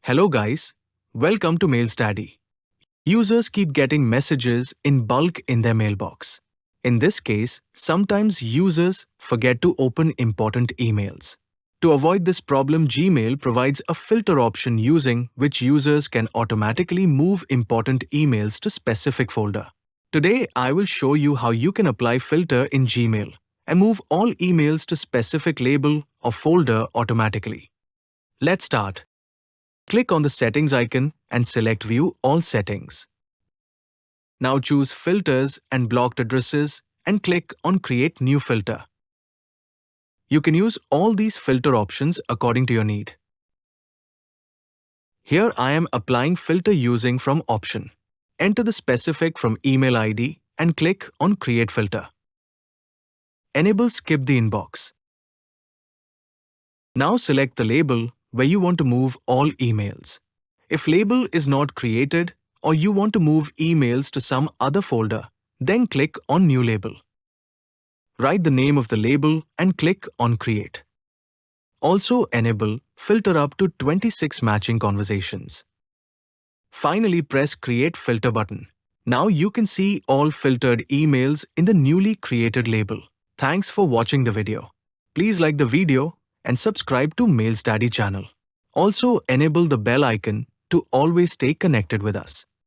Hello guys, welcome to MailsDaddy. Users keep getting messages in bulk in their mailbox. In this case, sometimes users forget to open important emails. To avoid this problem, Gmail provides a filter option using which users can automatically move important emails to specific folder. Today, I will show you how you can apply filter in Gmail and move all emails to specific label or folder automatically. Let's start. Click on the Settings icon and select View All Settings. Now choose Filters and Blocked Addresses and click on Create New Filter. You can use all these filter options according to your need. Here I am applying filter using From option. Enter the specific from email ID and click on Create Filter. Enable Skip the Inbox. Now select the label where you want to move all emails. If label is not created or you want to move emails to some other folder, then click on New Label. Write the name of the label and click on Create. Also enable Filter up to 26 matching conversations. Finally, press Create Filter button. Now you can see all filtered emails in the newly created label. Thanks for watching the video. Please like the video and subscribe to MailsDaddy channel. Also enable the bell icon to always stay connected with us.